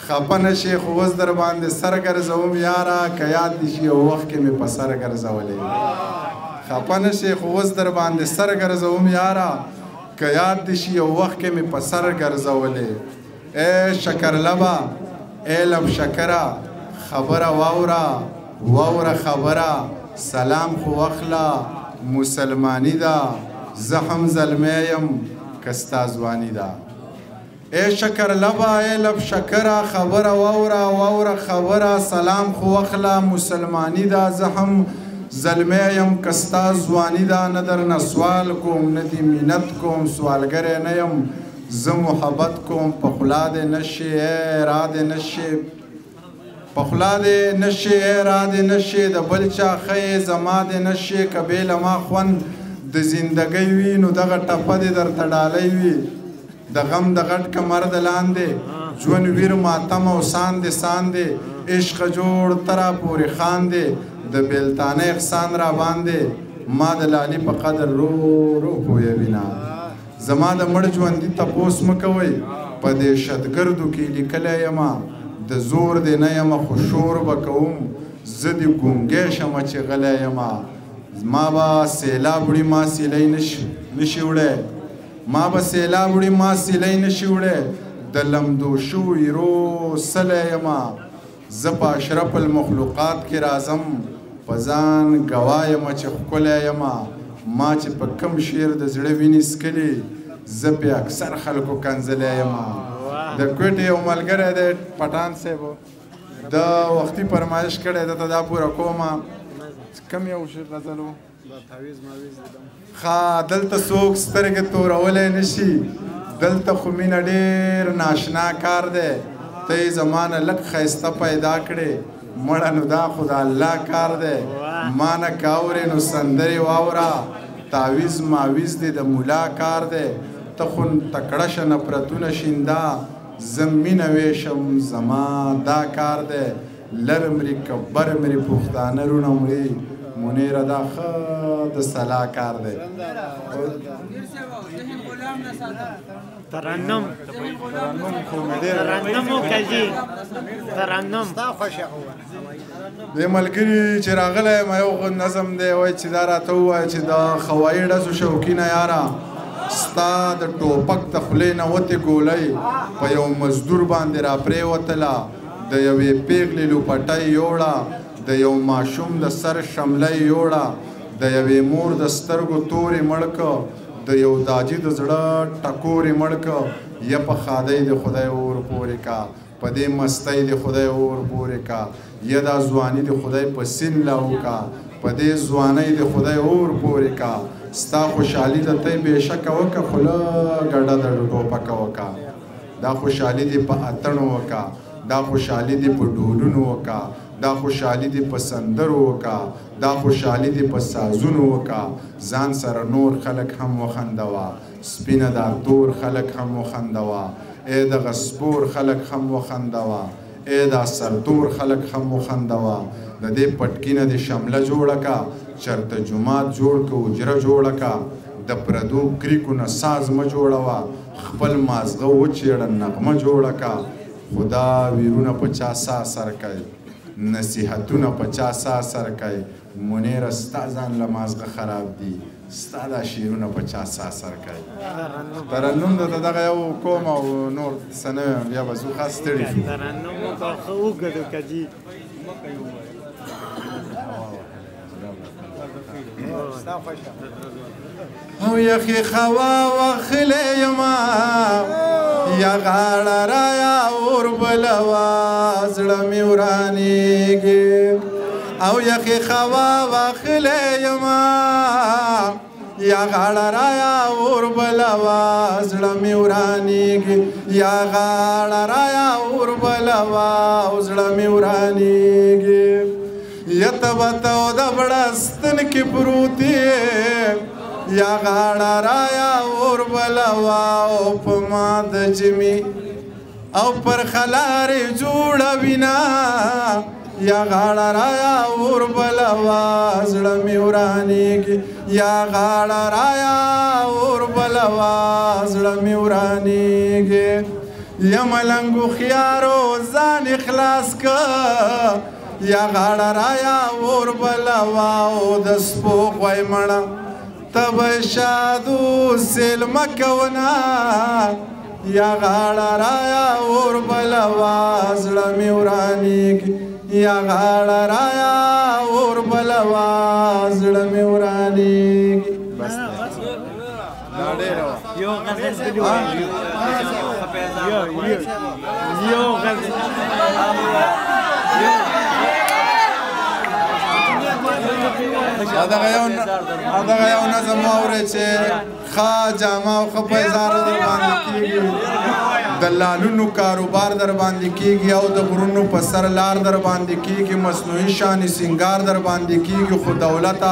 خپه نه شې خو اوس در باندې سر ګرځوم یاره که یاد دي شي یو وخت کې مې په سر ګرځولې خپه نه شې خو اوس در باندې سر ګرځوم یاره که یاد دي شي یو وخت کې مې په سر ګرځولې ای شکرلبه ای لب شکره خبره واوره واوره خبره سلام خو واخله مسلمانی ده زه هم زلمی یم که ستا ځواني ده ای شکر لبه ای لب شکره خبره واوره واوره خبره سلام خو واخله مسلمانی ده زه هم زلمی یم که ستا ځواني ده نه درنه سوال کوم نه دې مینت کوم سوالګری نه یم زه محبت کوم په خوله دې نشي ای را دې نشي په خوله دې نشي ای را دې نشي د بل چا ښه زما دې نشي که بې له ما خوند د زندګۍ وي نو دغه ټپه دې درته ډالۍ وي د غم د غټ کمر د لاندې ژوند ویر ماتم او ساندې ساندې عشق جوړ ترا پورې خاندې د بیلتانه احسان را باندې ما د لالي په قدر رو رو پوهوي نه زما د مړ ژوندي تپوس مه کوئ په دهشتګردو کې لیکلی یمه د زور دې نه یمه خو شور به کوم زه دې ګونګی شمه چې غلی یمه ما به سیلاب وړي ما سیلی نشي وړی ما به سیلاب وړي ما سیلی نشي وړی د لمدو شوي رو سلی یمه زه په اشرف المخلوقات کې راځم په ځان ګواه یمه چې ښکلی یمه ما چې په کم شعر د زړه وینې څکلي زه پې اکثر خلکو کنځلی یمه د کوټې یو ملګری دی پټان صاحب د وختي فرمایش کړی ده ته دا پوره کومه کم یو شعر غزل و ښه دلته څوک سترګې تورولی نه شي دلته خو مینه ډېر ناشنا کار دی ته یې زما نه لږ ښایسته پیدا کړې مړه نو دا خو د الله کار دی ما نه که اورې نو سندرې واوره تعویز ماویز دی د ملا کار دی ته خو تکړه شه نفرتونه شینده زه مینه ویشم زما دا کار دی لر مري که بر مري پښتانه رونه مري منیره دا ښه د سلا کار دی ترنم ترنم وکړي ترنم دې ملګري چې راغلی یم یو نظم دی وایي چې دا راته ووایه چې د خوایي ډزو شوقینه یاره ستا د ټوپک د خولې نه وتې ګولۍ په یو مزدور باندې را پرېوتله د یوې پیغلې لوپټۍ یوړه د یو ماشوم د سر شملی یوړه د یوې مور د سترګو تورې مړ که د یو داجي د زړه ټکورې مړ که یا په خادۍ د خدای اور پورې کا په دې مستۍ د خدای اور پورې کا یا دا ځواني د خدای په سین لاو کا په دې ځوانۍ د خدای اور پورې کا ستا خوشحالي د تی بېشکه وکه خوله ګډه د ټوپکه وکه دا خوشحالي دې په اتڼو وکه دا خوشحالي دې په ډولونو وکه دا خوشحالي دې په سندرو وکه دا خوشحالي دې په سازونو وکه ځان سره نور خلک هم وخندوه سپینه دا تور خلک هم وخندوه ای دغه سپور خلک هم وخندوه ای دا سرتور خلک هم وخندوه د دې پټکینه دې شمله جوړه که چرته جومات جوړ که اجره جوړه که د پردو کریکو نه ساز مه جوړوه خپل مازغه وچیړه نغمه جوړه که خدا ویرونه په چا سا سر کوي نصیحتونه په چا سا سر کوي منیره ستا ځان له مازغه خراب دي ستا دا شعرونه په چا سا سر کوي ترنم درته دغه یو کوم او نور څه نه ویم بیا به زو خاص ستړي شو ترنم به ښه وګدو که جي او یخی خوا وخلی یما یا غاړه رایا اور بلوا زړه مې ورانیږي او یخی خوا وخلی یما یا غاړه رایا اور بلوا زړه مې ورانیږي یا غاړه رایا اور بلوا زړه مې ورانیږي یا تبتو د بړستن کې پروتي یا غاړه رایا اور بلوا او په ما د جمی او پر خلارې جوړه وینا یا غاړه رایا اور بلوا زړه مې ورانیږي یا غاړه رایا اور بلوا زړه مې ورانیږي یا ملنګو خيارو ځان اخلاص کا یا غاړه رایا اور بلوا او د سپو غوی مړه تب شادو سیل مکونا یا غاړه رایا اور بلوا زړه مې ورانیږي یا غاړه رایا اور بلوا زړه مې ورانیږي بس دا ډېره وه یو غزل کړي یو غزل دغه یو نظم واورئ چې ښه جامه او ښه پیزار در باندې کېږي د لالونو کاروبار در باندې کېږي او د غرونو په سر لار در باندې کېږي مصنوعي شانې سینګار در باندې کېږي خو دولته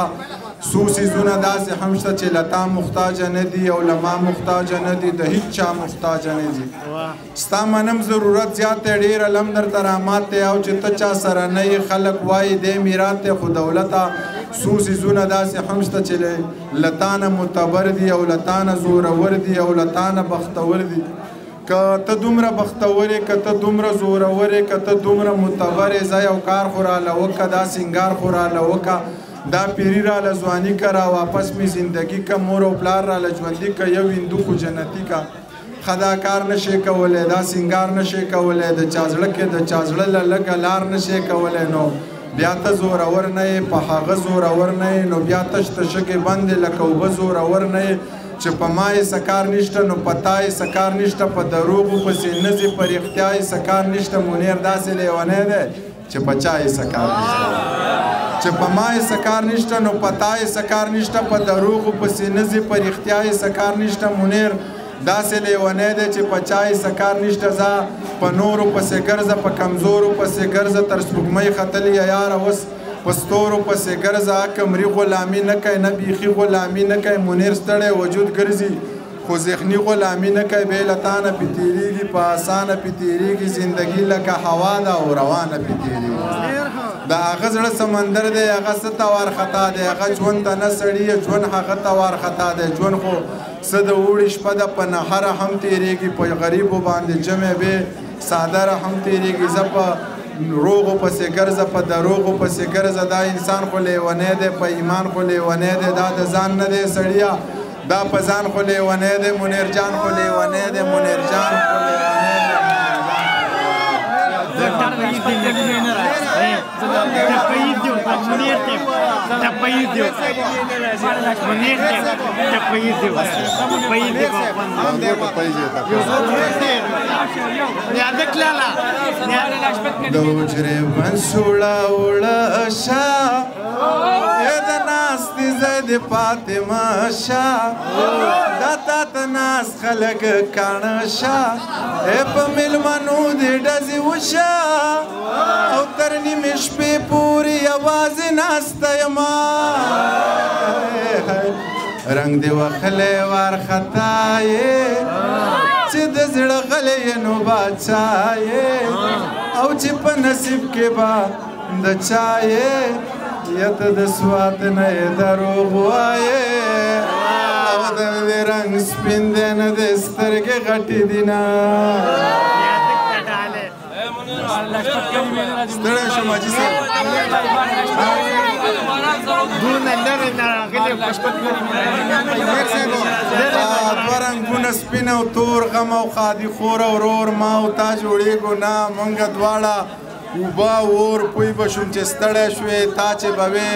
څو څیزونه داسې هم شته چې له تا محتاجه نه دي او له ما محتاجه نه دي د هیڅ چا محتاجه نه دي ستا منم ضرورت زیات دی ډېر علم درته رامات دی او چې ته چا سره نه یې خلک وایي دی میرات دی خو دولته څو څیزونه داسې هم شته چې له تا نه معتبر دي او له تا نه زورور دي او له تا نه بختور دي که ته دومره بختور یې که ته دومره زورور یې که ته دومره معتبر یې ځه یو کار خو راله وکړه دا سینګار خو راله وکړه دا پیری راله ځواني که را واپس مې زندګي که مور او پلار راله ژوندي که یو هندو خو جنتي که ښه دا کار نشې کولی دا سینګار نشې کولی د چا زړه کې د چا زړه له لږه لار نشې کولی نو بیا ته زورور نه یې په هغه زورور نه یې نو بیا تش تشکې بندې لکه اوبه زورور نه یې چې په ما یې څه کار نشته نو په تا یې څه کار نشته په دروغو پسې نه ځې په رښتیا یې څه کار نشته منیر داسې لیونی دی چې په چا یې څه کار نشته چې په ما یې څه کار نشته نو په تا یې څه کار نشته په دروغو پسې نه ځې په رښتیا یې څه کار نشته منیر داسې لیونی دی چې په چا یې څه کار نشته ځه په نورو پسې ګرځه په کمزورو پسې ګرځه تر سپوږمۍ ختلې یاره اوس په ستورو پسې ګرځه کمري غلامي نه کوي نه بیخي غلامي نه کوي منیر ستړی وجود ګرځي خو ذهني غلامي نه کوي بې له تا نه پې تېرېږي په اسانه پې تېرېږي زندګي لکه هوا ده او روانه پې تېرېږي د هغه زړه سمندر دی هغه څه ته وارخطا دی هغه ژوند ته نه سړي ژوند هغه ته وارخطا دی ژوند خو څه د اوړي شپه ده په نهره هم تېرېږي په غریبو باندې جمع بې څادره هم تېرېږي زه په روغو پسې ګرځه په دروغو پسې ګرځه دا انسان خو لیونی دی په ایمان خو لیونی دی دا د ځان نه دی سړیه دا په ځان خو لیونی دی منیر جان خو لیونی دی منیر جان خو لیونی دی د حجرې منصوړه وړه شه ای د ناستې ځای د فاطمه شه دا تا ته ناست خلک کاڼه شه ای په مېلمنو دې ډزې وشه او تر نیمې شپې پورې یوازې ناسته یمه رنګ دې وخلی وارخطا یې چې د زړه غلی یې نو باچا یې او چې په نصیب کې به د چا یې یا ته د سوات نه یې دروغ وایې او د دې رنګ سپین دی نه د سترګې غټې دي نه ستړی شوم حاجي صاحب دوه رنګونه سپین او تور غم او خادي خور او ورور ما او تا جوړېږو نه مونږ دواړه اوبه اور پوی به شوم چې ستړی شوې تا چې به وې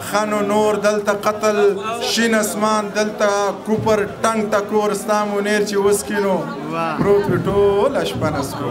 ښه نو نور دلته قتل شین اسمان دلته کوپر ټنګ ټکور ستا منیر چې وسکي نو پروت وي ټوله شپه نسکو